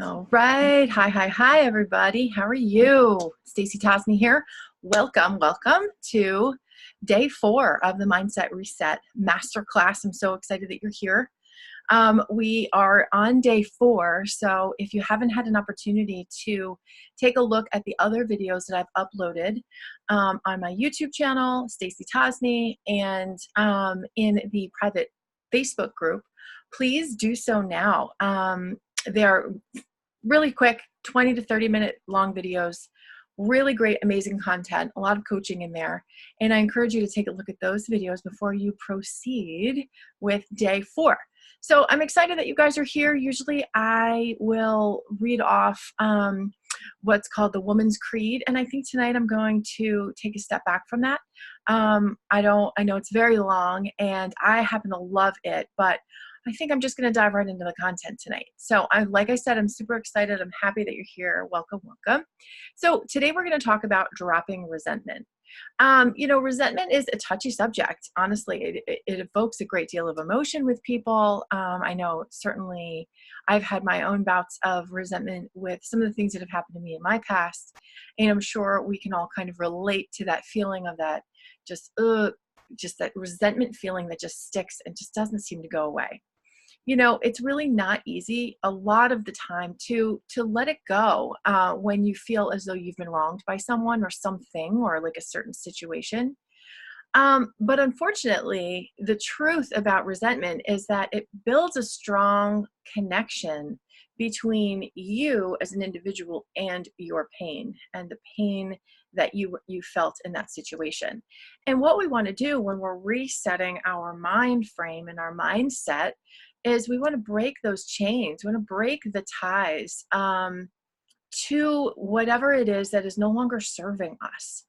All right. Hi, everybody. How are you? Stacey Tosney here. Welcome to day 4 of the Mindset Reset Masterclass. I'm so excited that you're here. We are on day 4, so if you haven't had an opportunity to take a look at the other videos that I've uploaded on my YouTube channel, Stacey Tosney, and in the private Facebook group, please do so now. They're really quick, 20 to 30 minute long videos, really great, amazing content, a lot of coaching in there. And I encourage you to take a look at those videos before you proceed with day 4. So I'm excited that you guys are here. Usually I will read off what's called the Woman's Creed. And I think tonight I'm going to take a step back from that. I know it's very long and I happen to love it, but I think I'm just going to dive right into the content tonight. So like I said, I'm super excited. I'm happy that you're here. Welcome. So today we're going to talk about dropping resentment. Resentment is a touchy subject. Honestly, it evokes a great deal of emotion with people. I know certainly I've had my own bouts of resentment with some of the things that have happened to me in my past. And I'm sure we can all kind of relate to that feeling of that just that resentment feeling that just sticks and just doesn't seem to go away. It's really not easy a lot of the time to let it go when you feel as though you've been wronged by someone or something or like a certain situation. But unfortunately, the truth about resentment is that it builds a strong connection between you as an individual and your pain and the pain that you felt in that situation. And what we want to do when we're resetting our mind frame and our mindset is we want to break those chains. We want to break the ties to whatever it is that is no longer serving us.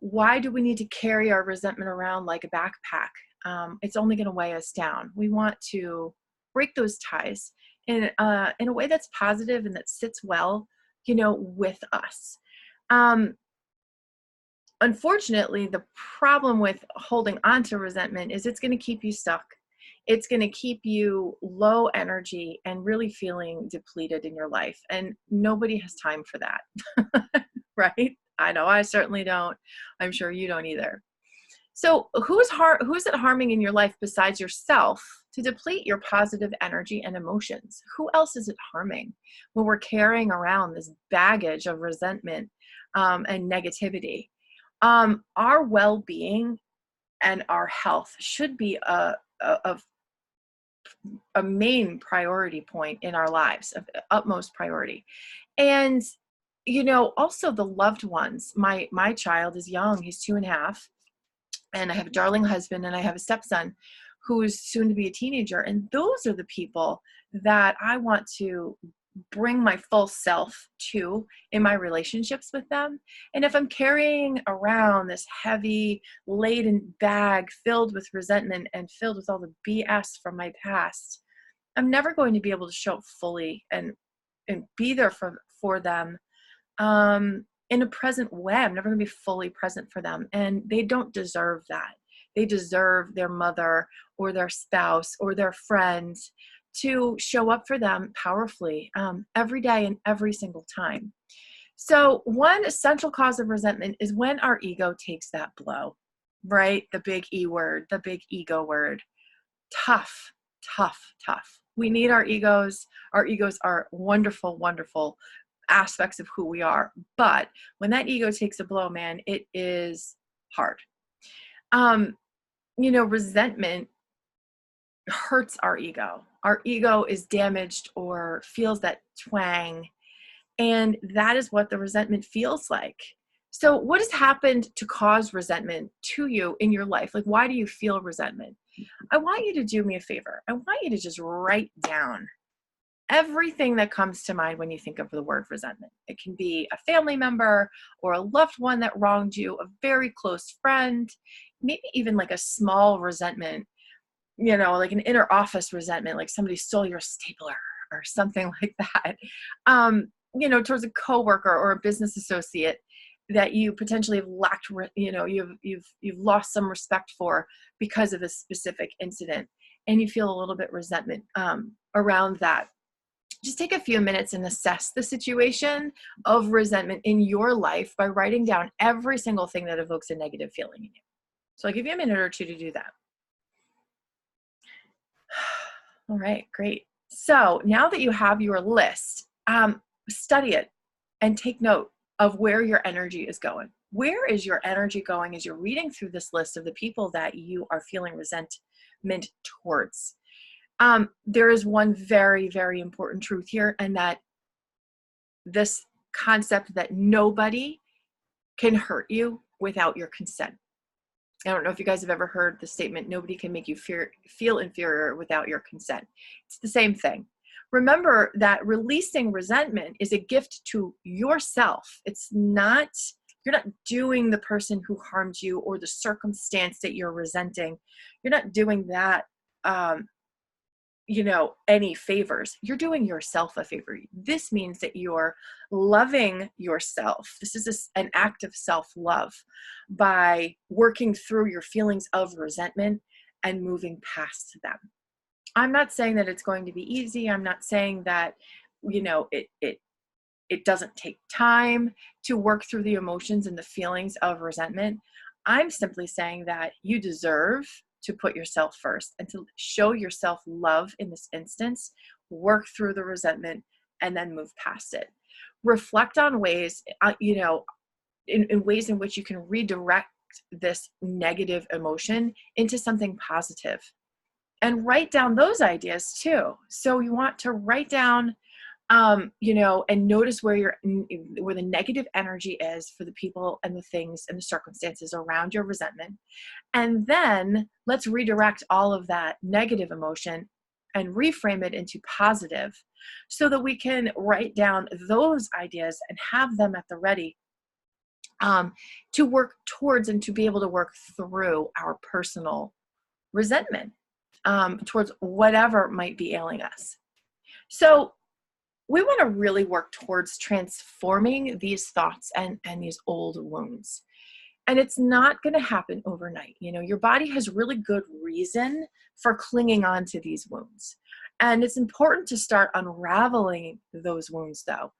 Why do we need to carry our resentment around like a backpack? It's only going to weigh us down. We want to break those ties in a way that's positive and that sits well, with us. Unfortunately, the problem with holding on to resentment is it's going to keep you stuck. It's going to keep you low energy and really feeling depleted in your life. And nobody has time for that, right? I know I certainly don't. I'm sure you don't either. So who's it harming in your life besides yourself to deplete your positive energy and emotions? Who else is it harming when we're carrying around this baggage of resentment and negativity? Our well-being and our health should be a main priority point in our lives, of utmost priority. And also the loved ones. My child is young, he's 2.5, and I have a darling husband and I have a stepson who is soon to be a teenager. And those are the people that I want to bring my full self to in my relationships with them. And if I'm carrying around this heavy laden bag filled with resentment and filled with all the BS from my past, I'm never going to be able to show up fully and be there for them in a present way. I'm never going to be fully present for them. And they don't deserve that. They deserve their mother or their spouse or their friend to show up for them powerfully every day and every single time. So one essential cause of resentment is when our ego takes that blow, right? The big E word, the big ego word. Tough. We need our egos. Our egos are wonderful, wonderful aspects of who we are. But when that ego takes a blow, man, it is hard. Resentment hurts our ego. Our ego is damaged or feels that twang. And that is what the resentment feels like. So what has happened to cause resentment to you in your life? Like, why do you feel resentment? I want you to do me a favor. I want you to just write down everything that comes to mind when you think of the word resentment. It can be a family member or a loved one that wronged you, a very close friend, maybe even like a small resentment, like an inner office resentment, like somebody stole your stapler or something like that, towards a coworker or a business associate that you potentially have lacked, you've lost some respect for because of a specific incident, and you feel a little bit resentment around that. Just take a few minutes and assess the situation of resentment in your life by writing down every single thing that evokes a negative feeling in you. So I'll give you a minute or two to do that. All right, great. So now that you have your list, study it and take note of where your energy is going. Where is your energy going as you're reading through this list of the people that you are feeling resentment towards? There is one very, very important truth here, and that this concept that nobody can hurt you without your consent. I don't know if you guys have ever heard the statement, nobody can make you feel inferior without your consent. It's the same thing. Remember that releasing resentment is a gift to yourself. It's not, you're not doing the person who harmed you or the circumstance that you're resenting. You're not doing that, any favors. You're doing yourself a favor. This means that you're loving yourself. This is an act of self-love by working through your feelings of resentment and moving past them. I'm not saying that it's going to be easy. I'm not saying that, it doesn't take time to work through the emotions and the feelings of resentment. I'm simply saying that you deserve to put yourself first and to show yourself love in this instance, work through the resentment, and then move past it. Reflect on ways, in ways in which you can redirect this negative emotion into something positive. And write down those ideas too. So you want to write down, and notice where the negative energy is for the people and the things and the circumstances around your resentment. And then let's redirect all of that negative emotion and reframe it into positive so that we can write down those ideas and have them at the ready to work towards and to be able to work through our personal resentment towards whatever might be ailing us. So we want to really work towards transforming these thoughts and these old wounds. And it's not going to happen overnight. Your body has really good reason for clinging on to these wounds. And it's important to start unraveling those wounds though.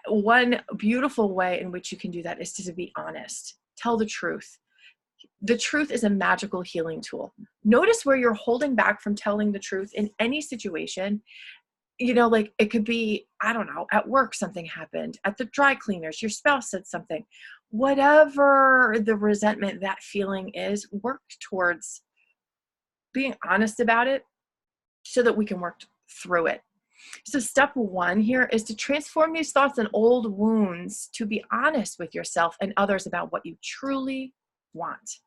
One beautiful way in which you can do that is to be honest. Tell the truth. The truth is a magical healing tool. Notice where you're holding back from telling the truth in any situation. Like it could be, I don't know, at work something happened, at the dry cleaners, your spouse said something. Whatever the resentment, that feeling is, work towards being honest about it so that we can work through it. So step one here is to transform these thoughts and old wounds to be honest with yourself and others about what you truly want.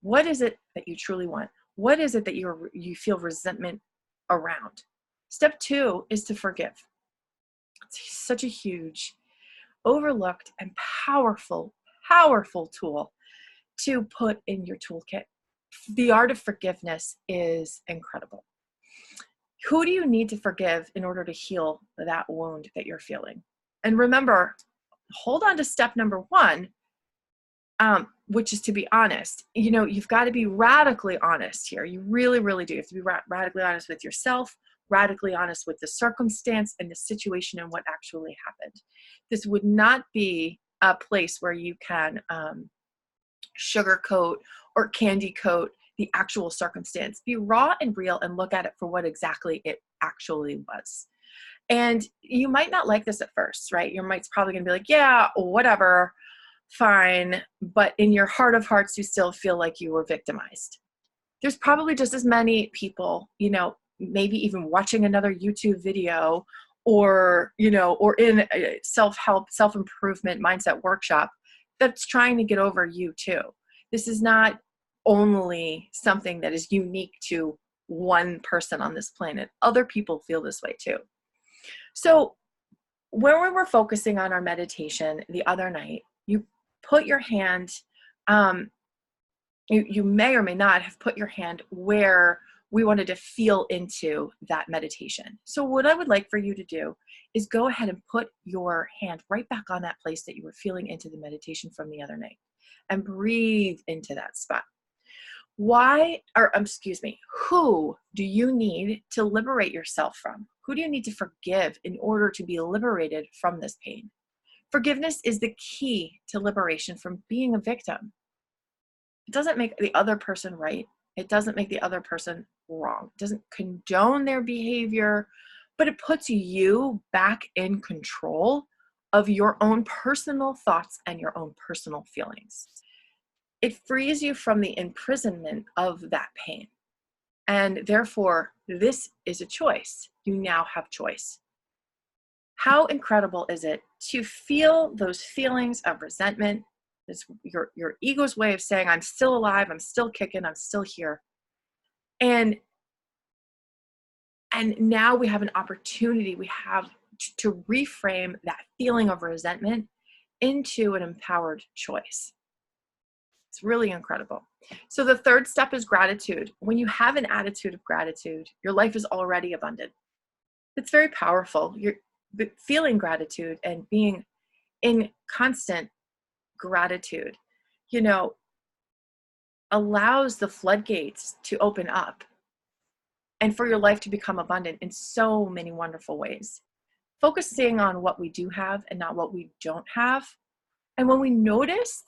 What is it that you truly want? What is it that you feel resentment around? Step two is to forgive. It's such a huge, overlooked, and powerful tool to put in your toolkit. The art of forgiveness is incredible. Who do you need to forgive in order to heal that wound that you're feeling? And remember, hold on to step number one, which is to be honest. You've got to be radically honest here. You really, really do. You have to be radically honest with yourself, radically honest with the circumstance and the situation and what actually happened. This would not be a place where you can sugarcoat or candy coat the actual circumstance. Be raw and real and look at it for what exactly it actually was. And you might not like this at first, right? Your mind's probably going to be like, yeah, whatever, fine. But in your heart of hearts, you still feel like you were victimized. There's probably just as many people, maybe even watching another YouTube video or in a self-help, self-improvement mindset workshop that's trying to get over you too. This is not only something that is unique to one person on this planet. Other people feel this way too. So when we were focusing on our meditation the other night, you put your hand, you may or may not have put your hand where we wanted to feel into that meditation. So what I would like for you to do is go ahead and put your hand right back on that place that you were feeling into the meditation from the other night and breathe into that spot. Who do you need to liberate yourself from? Who do you need to forgive in order to be liberated from this pain? Forgiveness is the key to liberation from being a victim. It doesn't make the other person right. It doesn't make the other person wrong. It doesn't condone their behavior, but it puts you back in control of your own personal thoughts and your own personal feelings. It frees you from the imprisonment of that pain. And therefore, this is a choice. You now have choice. How incredible is it to feel those feelings of resentment? It's your ego's way of saying, I'm still alive, I'm still kicking, I'm still here. And now we have an opportunity, we have to reframe that feeling of resentment into an empowered choice. It's really incredible. So the third step is gratitude. When you have an attitude of gratitude, your life is already abundant. It's very powerful. You're feeling gratitude and being in constant gratitude, allows the floodgates to open up and for your life to become abundant in so many wonderful ways. Focusing on what we do have and not what we don't have. And when we notice,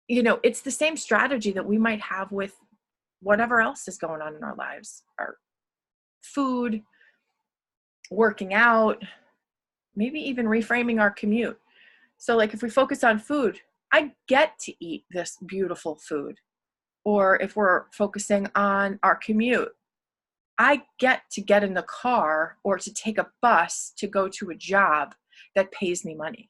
it's the same strategy that we might have with whatever else is going on in our lives, our food, working out, maybe even reframing our commute. So like if we focus on food, I get to eat this beautiful food. Or if we're focusing on our commute, I get to get in the car or to take a bus to go to a job that pays me money.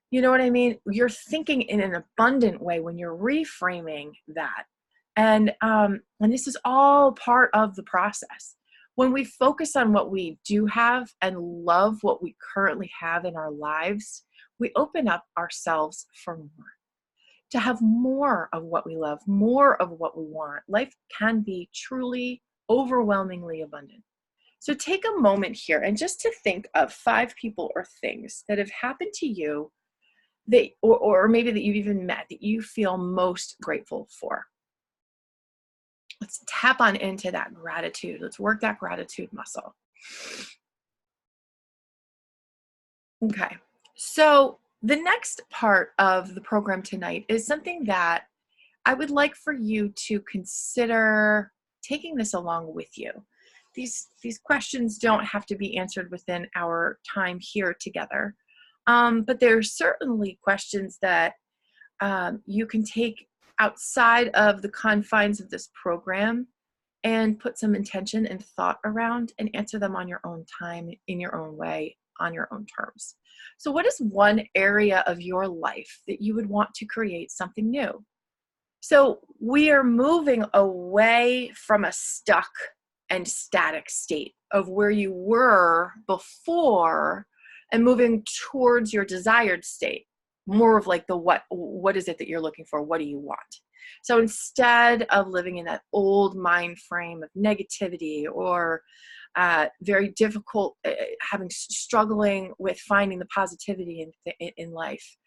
You know what I mean? You're thinking in an abundant way when you're reframing that. And this is all part of the process. When we focus on what we do have and love what we currently have in our lives, we open up ourselves for more. To have more of what we love, more of what we want. Life can be truly overwhelmingly abundant. So take a moment here and just to think of 5 people or things that have happened to you that, or maybe that you've even met that you feel most grateful for. Let's tap on into that gratitude. Let's work that gratitude muscle. Okay, so the next part of the program tonight is something that I would like for you to consider taking this along with you. These questions don't have to be answered within our time here together, but there are certainly questions that you can take outside of the confines of this program and put some intention and thought around and answer them on your own time, in your own way, on your own terms. So what is one area of your life that you would want to create something new? So we are moving away from a stuck and static state of where you were before and moving towards your desired state. More of like the what is it that you're looking for? What do you want? So instead of living in that old mind frame of negativity or very difficult, struggling with finding the positivity in life,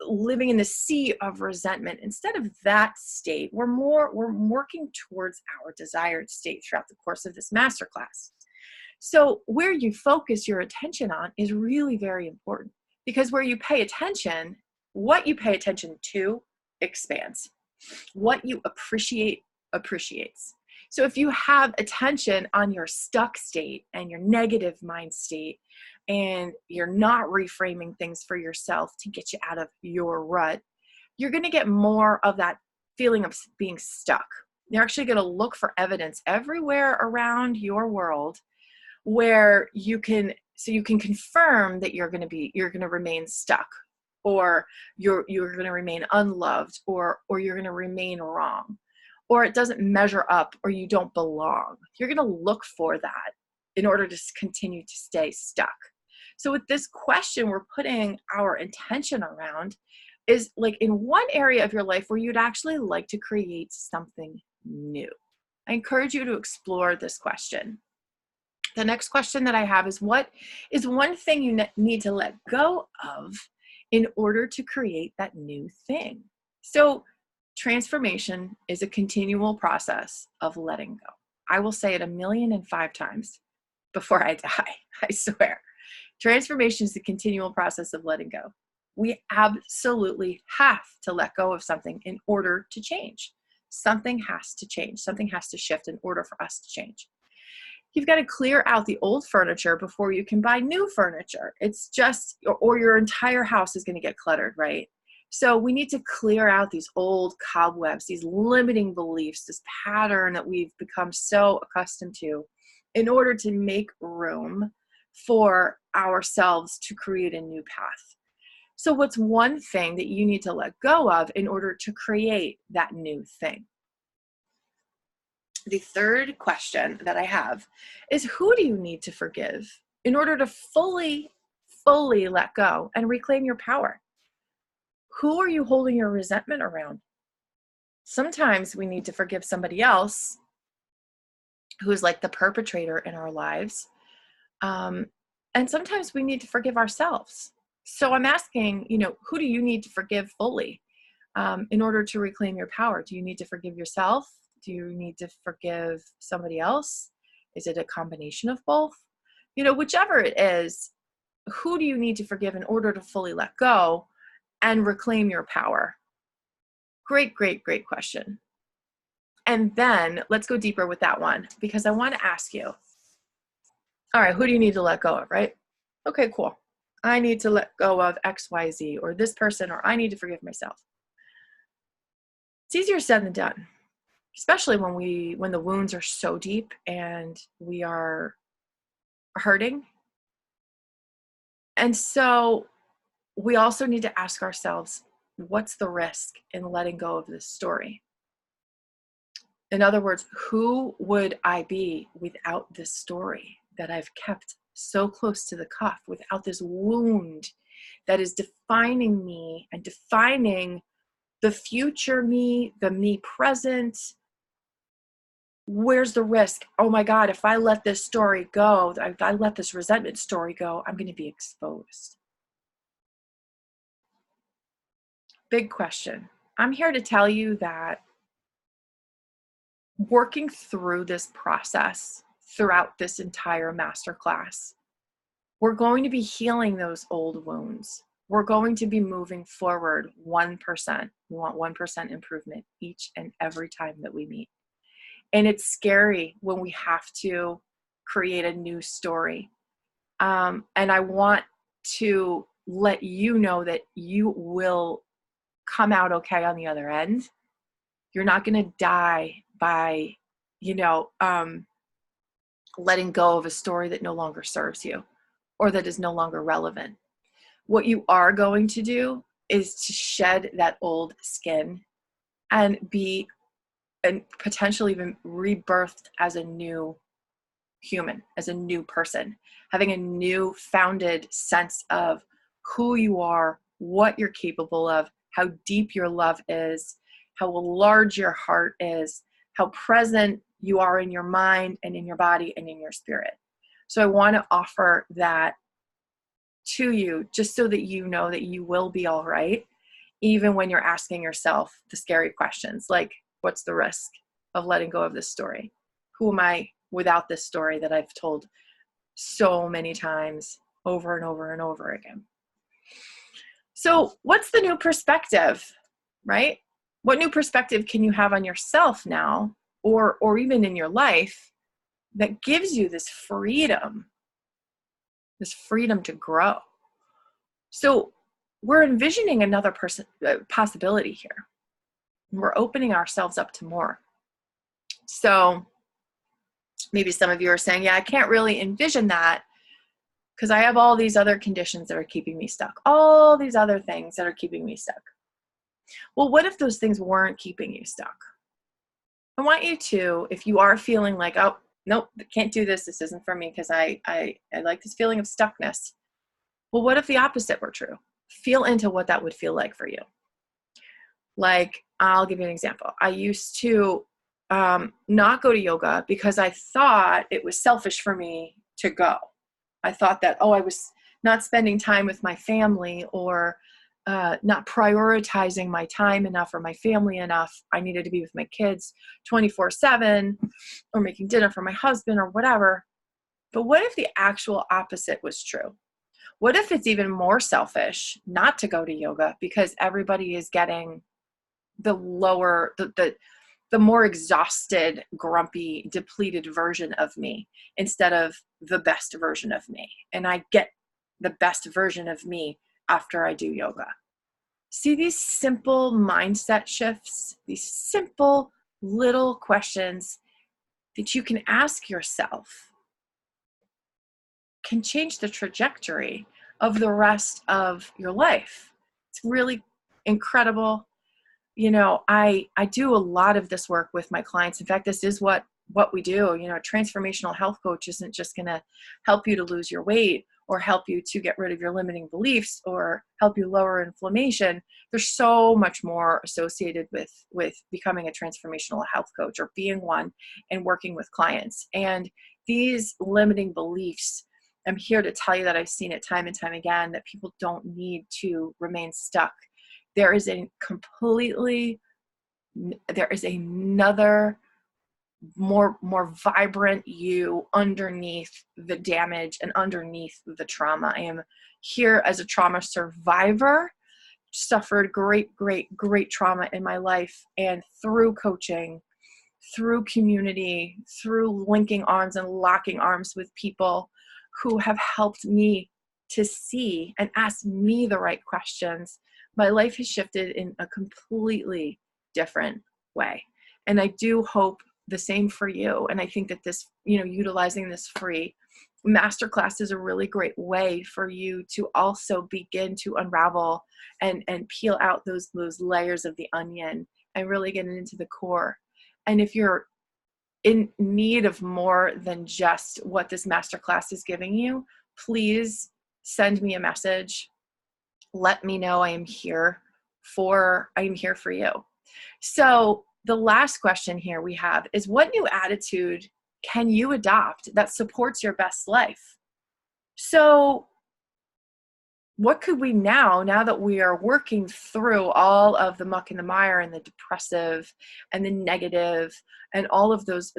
living in the sea of resentment, instead of that state, we're working towards our desired state throughout the course of this masterclass. So where you focus your attention on is really very important, because where you pay attention, what you pay attention to expands. What you appreciate appreciates. So if you have attention on your stuck state and your negative mind state, and you're not reframing things for yourself to get you out of your rut, you're going to get more of that feeling of being stuck. You're actually going to look for evidence everywhere around your world where you can confirm that you're going to remain stuck, or you're going to remain unloved, or you're going to remain wrong, or it doesn't measure up, or you don't belong. You're going to look for that in order to continue to stay stuck. So with this question, we're putting our intention around is like in one area of your life where you'd actually like to create something new. I encourage you to explore this question. The next question that I have is, what is one thing you need to let go of in order to create that new thing? So Transformation is a continual process of letting go. I will say it 1,000,005 times before I die, I swear. Transformation is the continual process of letting go. We absolutely have to let go of something in order to change. Something has to change. Something has to shift in order for us to change. You've got to clear out the old furniture before you can buy new furniture. It's just, or your entire house is going to get cluttered, right? So we need to clear out these old cobwebs, these limiting beliefs, this pattern that we've become so accustomed to in order to make room for ourselves to create a new path. So what's one thing that you need to let go of in order to create that new thing? The third question that I have is, who do you need to forgive in order to fully let go and reclaim your power? Who are you holding your resentment around? Sometimes we need to forgive somebody else who's like the perpetrator in our lives. And sometimes we need to forgive ourselves. So I'm asking, who do you need to forgive fully in order to reclaim your power? Do you need to forgive yourself? Do you need to forgive somebody else? Is it a combination of both? Whichever it is, who do you need to forgive in order to fully let go and reclaim your power? Great, great, great question. And then let's go deeper with that one, because I want to ask you, all right, who do you need to let go of, right? Okay, cool. I need to let go of XYZ or this person, or I need to forgive myself. It's easier said than done, especially when the wounds are so deep and we are hurting. And so we also need to ask ourselves, what's the risk in letting go of this story? In other words, who would I be without this story that I've kept so close to the cuff, without this wound that is defining me and defining the future me, the me present? Where's the risk? Oh my God, if I let this story go, if I let this resentment story go, I'm going to be exposed. Big question. I'm here to tell you that working through this process throughout this entire masterclass, we're going to be healing those old wounds. We're going to be moving forward 1%. We want 1% improvement each and every time that we meet. And it's scary when we have to create a new story. And I want to let you know that you will come out okay on the other end. You're not going to die by, letting go of a story that no longer serves you or that is no longer relevant. What you are going to do is to shed that old skin and be, and potentially even rebirthed as a new human, as a new person, having a new founded sense of who you are, what you're capable of, how deep your love is, how large your heart is, how present you are in your mind and in your body and in your spirit. So I want to offer that to you just so that you know that you will be all right, even when you're asking yourself the scary questions like, what's the risk of letting go of this story? Who am I without this story that I've told so many times over and over and over again? So what's the new perspective, right? What new perspective can you have on yourself now, or even in your life, that gives you this freedom to grow? So we're envisioning another possibility here. We're opening ourselves up to more. So maybe some of you are saying, yeah, I can't really envision that because I have all these other conditions that are keeping me stuck, all these other things that are keeping me stuck. Well, what if those things weren't keeping you stuck? I want you to, if you are feeling like, oh, nope, I can't do this, this isn't for me because I like this feeling of stuckness. Well, what if the opposite were true? Feel into what that would feel like for you. Like, I'll give you an example. I used to not go to yoga because I thought it was selfish for me to go. I thought that, I was not spending time with my family, or not prioritizing my time enough or my family enough. I needed to be with my kids 24/7 or making dinner for my husband or whatever. But what if the actual opposite was true? What if it's even more selfish not to go to yoga because everybody is getting the lower, the more exhausted, grumpy, depleted version of me instead of the best version of me. And I get the best version of me after I do yoga. See these simple mindset shifts, these simple little questions that you can ask yourself can change the trajectory of the rest of your life. It's really incredible. You know, I do a lot of this work with my clients. In fact, this is what we do. You know, a transformational health coach isn't just going to help you to lose your weight or help you to get rid of your limiting beliefs or help you lower inflammation. There's so much more associated with becoming a transformational health coach or being one and working with clients. And these limiting beliefs, I'm here to tell you that I've seen it time and time again, that people don't need to remain stuck. There is another more vibrant you underneath the damage and underneath the trauma. I am here as a trauma survivor, suffered great trauma in my life, and through coaching, through community, through linking arms and locking arms with people who have helped me to see and ask me the right questions, my life has shifted in a completely different way. And I do hope the same for you. And I think that this, you know, utilizing this free masterclass is a really great way for you to also begin to unravel and peel out those layers of the onion and really get into the core. And if you're in need of more than just what this masterclass is giving you, please send me a message. Let me know I am here for you. So the last question here we have is, what new attitude can you adopt that supports your best life? So what could we now that we are working through all of the muck and the mire and the depressive and the negative and all of those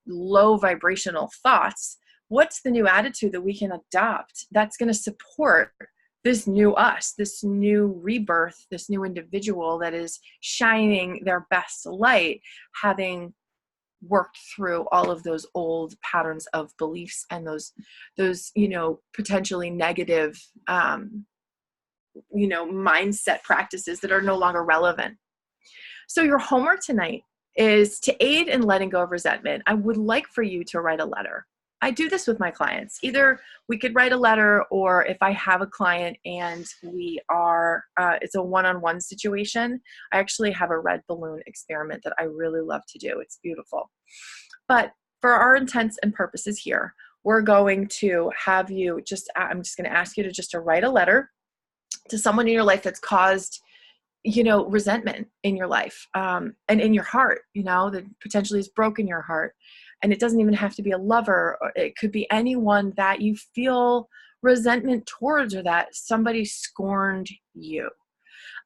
low vibrational thoughts, what's the new attitude that we can adopt that's going to support this new us, this new rebirth, this new individual that is shining their best light, having worked through all of those old patterns of beliefs and those you know, potentially negative you know, mindset practices that are no longer relevant. So your homework tonight is to aid in letting go of resentment. I would like for you to write a letter. I do this with my clients. Either we could write a letter, or if I have a client and we are, it's a one-on-one situation, I actually have a red balloon experiment that I really love to do. It's beautiful. But for our intents and purposes here, we're going to have you I'm just going to ask you to write a letter to someone in your life that's caused, you know, resentment in your life, and in your heart, you know, that potentially has broken your heart. And it doesn't even have to be a lover, or it could be anyone that you feel resentment towards, or that somebody scorned you.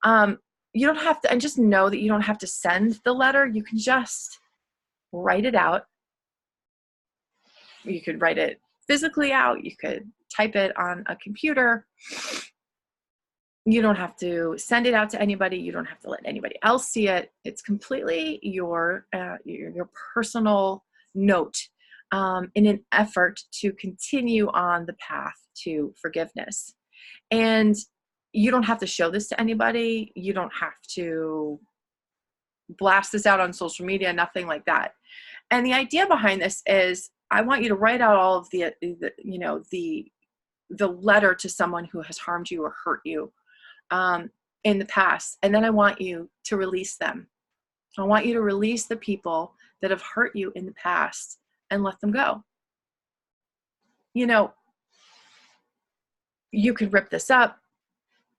You don't have to, and just know that you don't have to send the letter. You can just write it out. You could write it physically out. You could type it on a computer. You don't have to send it out to anybody. You don't have to let anybody else see it. It's completely your personal note, in an effort to continue on the path to forgiveness. And you don't have to show this to anybody. You don't have to blast this out on social media, nothing like that. And the idea behind this is, I want you to write out all of the letter to someone who has harmed you or hurt you in the past. And then I want you to release them. I want you to release the people that have hurt you in the past and let them go. You know, you could rip this up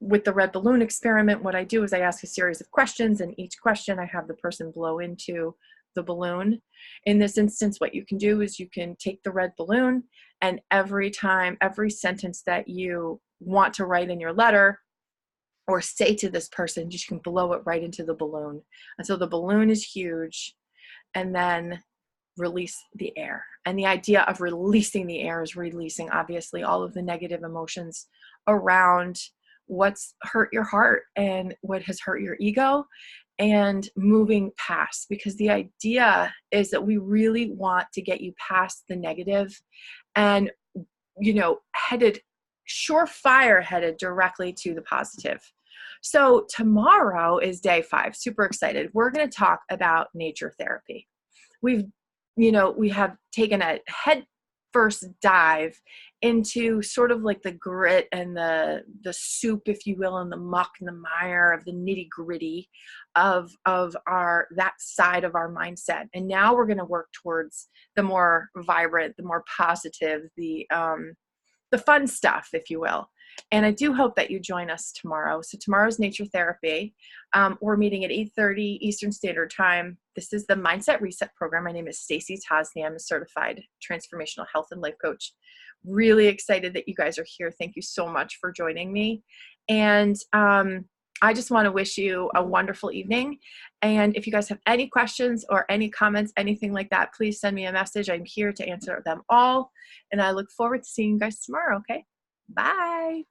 with the red balloon experiment. What I do is I ask a series of questions, and each question I have the person blow into the balloon. In this instance, what you can do is you can take the red balloon, and every sentence that you want to write in your letter, or say to this person, just you can blow it right into the balloon. And so the balloon is huge, and then release the air. And the idea of releasing the air is releasing, obviously, all of the negative emotions around what's hurt your heart and what has hurt your ego, and moving past, because the idea is that we really want to get you past the negative and, surefire headed directly to the positive. So tomorrow is day 5. Super excited. We're going to talk about nature therapy. We have taken a head first dive into sort of like the grit and the soup, if you will, and the muck and the mire of the nitty gritty of that side of our mindset. And now we're going to work towards the more vibrant, the more positive, the fun stuff, if you will. And I do hope that you join us tomorrow. So tomorrow's nature therapy. We're meeting at 8:30 Eastern Standard Time. This is the Mindset Reset program. My name is Stacey Tosny. I'm a certified transformational health and life coach. Really excited that you guys are here. Thank you so much for joining me. And I just want to wish you a wonderful evening. And if you guys have any questions or any comments, anything like that, please send me a message. I'm here to answer them all. And I look forward to seeing you guys tomorrow. Okay? Bye.